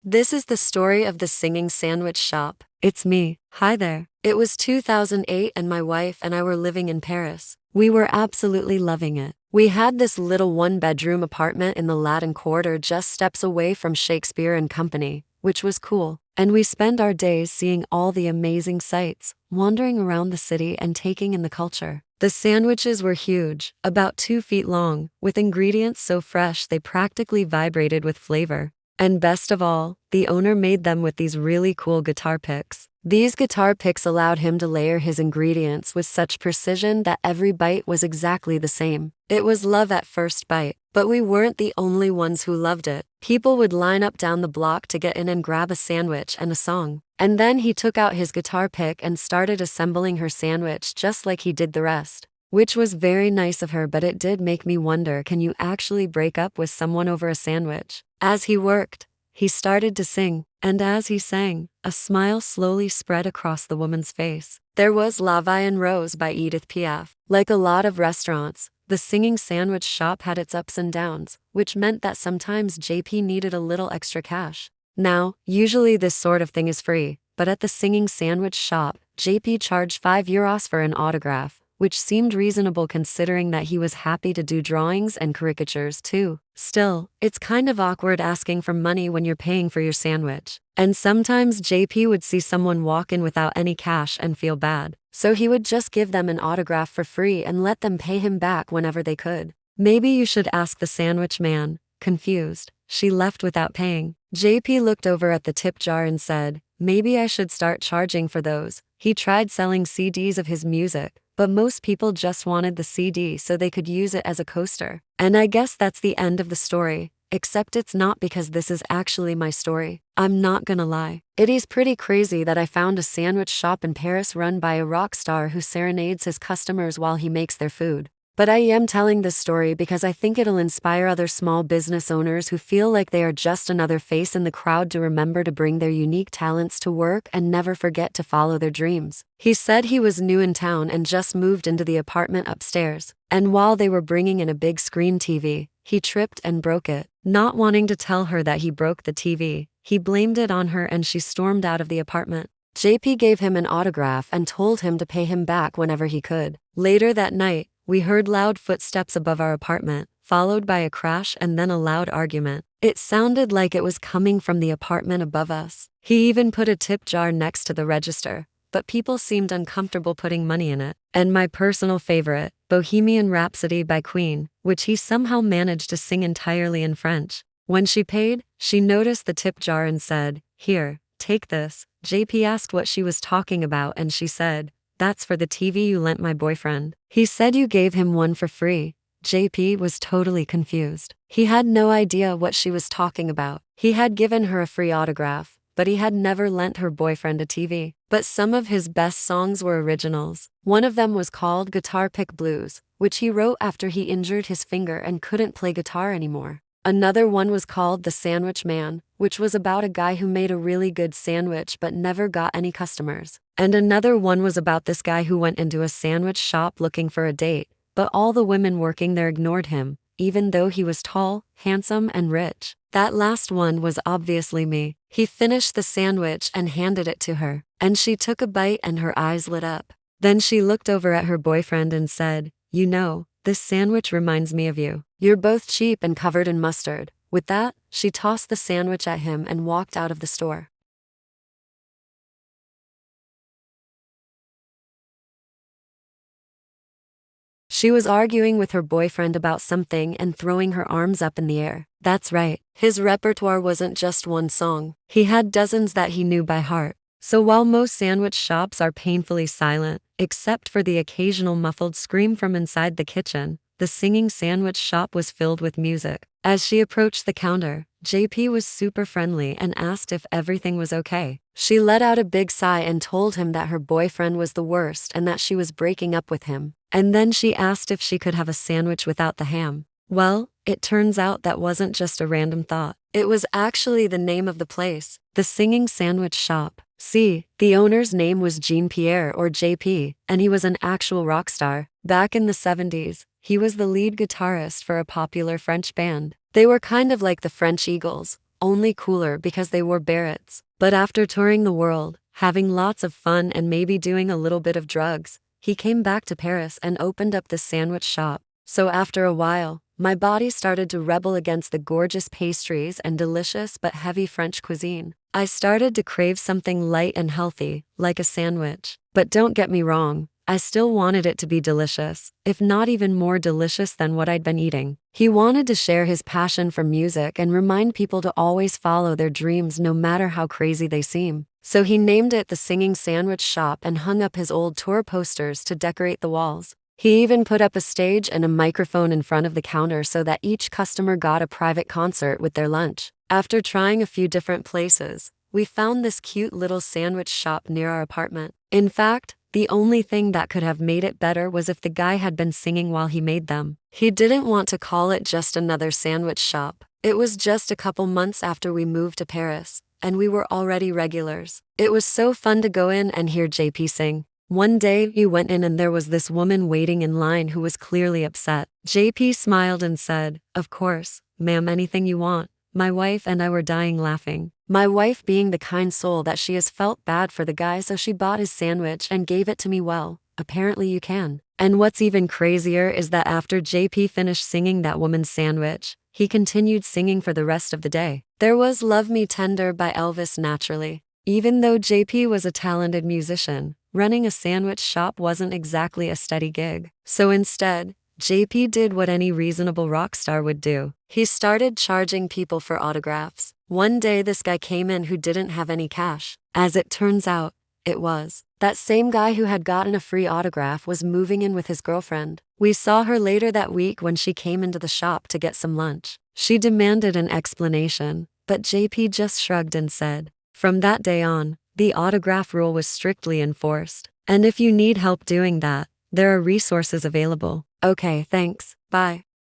This is the story of the singing sandwich shop. It's me. Hi there. It was 2008 and my wife and I were living in Paris. We were absolutely loving it. We had this little one-bedroom apartment in the Latin Quarter just steps away from Shakespeare and Company, which was cool. And we spent our days seeing all the amazing sights, wandering around the city and taking in the culture. The sandwiches were huge, about 2 feet long, with ingredients so fresh they practically vibrated with flavor. And best of all, the owner made them with these really cool guitar picks. These guitar picks allowed him to layer his ingredients with such precision that every bite was exactly the same. It was love at first bite, but we weren't the only ones who loved it. People would line up down the block to get in and grab a sandwich and a song. And then he took out his guitar pick and started assembling her sandwich just like he did the rest. Which was very nice of her, but it did make me wonder, can you actually break up with someone over a sandwich? As he worked, he started to sing, and as he sang, a smile slowly spread across the woman's face. There was La Vie en Rose by Edith Piaf. Like a lot of restaurants, the singing sandwich shop had its ups and downs, which meant that sometimes JP needed a little extra cash. Now, usually this sort of thing is free, but at the singing sandwich shop, JP charged €5 for an autograph, which seemed reasonable considering that he was happy to do drawings and caricatures too. Still, it's kind of awkward asking for money when you're paying for your sandwich. And sometimes JP would see someone walk in without any cash and feel bad. So he would just give them an autograph for free and let them pay him back whenever they could. Maybe you should ask the sandwich man. Confused, she left without paying. JP looked over at the tip jar and said, maybe I should start charging for those. He tried selling CDs of his music, but most people just wanted the CD so they could use it as a coaster. And I guess that's the end of the story, except it's not, because this is actually my story. I'm not gonna lie. It is pretty crazy that I found a sandwich shop in Paris run by a rock star who serenades his customers while he makes their food. But I am telling this story because I think it'll inspire other small business owners who feel like they are just another face in the crowd to remember to bring their unique talents to work and never forget to follow their dreams. He said he was new in town and just moved into the apartment upstairs, and while they were bringing in a big screen TV, he tripped and broke it. Not wanting to tell her that he broke the TV, he blamed it on her and she stormed out of the apartment. JP gave him an autograph and told him to pay him back whenever he could. Later that night, we heard loud footsteps above our apartment, followed by a crash and then a loud argument. It sounded like it was coming from the apartment above us. He even put a tip jar next to the register, but people seemed uncomfortable putting money in it. And my personal favorite, Bohemian Rhapsody by Queen, which he somehow managed to sing entirely in French. When she paid, she noticed the tip jar and said, "Here, take this." JP asked what she was talking about and she said, "That's for the TV you lent my boyfriend. He said you gave him one for free." JP was totally confused. He had no idea what she was talking about. He had given her a free autograph, but he had never lent her boyfriend a TV. But some of his best songs were originals. One of them was called Guitar Pick Blues, which he wrote after he injured his finger and couldn't play guitar anymore. Another one was called The Sandwich Man, which was about a guy who made a really good sandwich but never got any customers. And another one was about this guy who went into a sandwich shop looking for a date, but all the women working there ignored him, even though he was tall, handsome, and rich. That last one was obviously me. He finished the sandwich and handed it to her, and she took a bite and her eyes lit up. Then she looked over at her boyfriend and said, "You know, this sandwich reminds me of you. You're both cheap and covered in mustard." With that, she tossed the sandwich at him and walked out of the store. She was arguing with her boyfriend about something and throwing her arms up in the air. That's right, his repertoire wasn't just one song. He had dozens that he knew by heart. So while most sandwich shops are painfully silent, except for the occasional muffled scream from inside the kitchen, the singing sandwich shop was filled with music. As she approached the counter, JP was super friendly and asked if everything was okay. She let out a big sigh and told him that her boyfriend was the worst and that she was breaking up with him. And then she asked if she could have a sandwich without the ham. Well, it turns out that wasn't just a random thought. It was actually the name of the place, the Singing Sandwich Shop. See, the owner's name was Jean-Pierre or JP, and he was an actual rock star. Back in the 70s, he was the lead guitarist for a popular French band. They were kind of like the French Eagles, only cooler because they wore berets. But after touring the world, having lots of fun and maybe doing a little bit of drugs, he came back to Paris and opened up this sandwich shop. So after a while, my body started to rebel against the gorgeous pastries and delicious but heavy French cuisine. I started to crave something light and healthy, like a sandwich. But don't get me wrong, I still wanted it to be delicious, if not even more delicious than what I'd been eating. He wanted to share his passion for music and remind people to always follow their dreams no matter how crazy they seem. So he named it the Singing Sandwich Shop and hung up his old tour posters to decorate the walls. He even put up a stage and a microphone in front of the counter so that each customer got a private concert with their lunch. After trying a few different places, we found this cute little sandwich shop near our apartment. In fact, the only thing that could have made it better was if the guy had been singing while he made them. He didn't want to call it just another sandwich shop. It was just a couple months after we moved to Paris, and we were already regulars. It was so fun to go in and hear JP sing. One day, we went in and there was this woman waiting in line who was clearly upset. JP smiled and said, "Of course, ma'am, anything you want." My wife and I were dying laughing. My wife being the kind soul that she is felt bad for the guy, so she bought his sandwich and gave it to me. Well, apparently you can. And what's even crazier is that after JP finished singing that woman's sandwich, he continued singing for the rest of the day. There was Love Me Tender by Elvis naturally. Even though JP was a talented musician, running a sandwich shop wasn't exactly a steady gig. So instead, JP did what any reasonable rock star would do. He started charging people for autographs. One day this guy came in who didn't have any cash. As it turns out, it was that same guy who had gotten a free autograph was moving in with his girlfriend. We saw her later that week when she came into the shop to get some lunch. She demanded an explanation, but JP just shrugged and said, "From that day on, the autograph rule was strictly enforced. And if you need help doing that, there are resources available." Okay, thanks. Bye.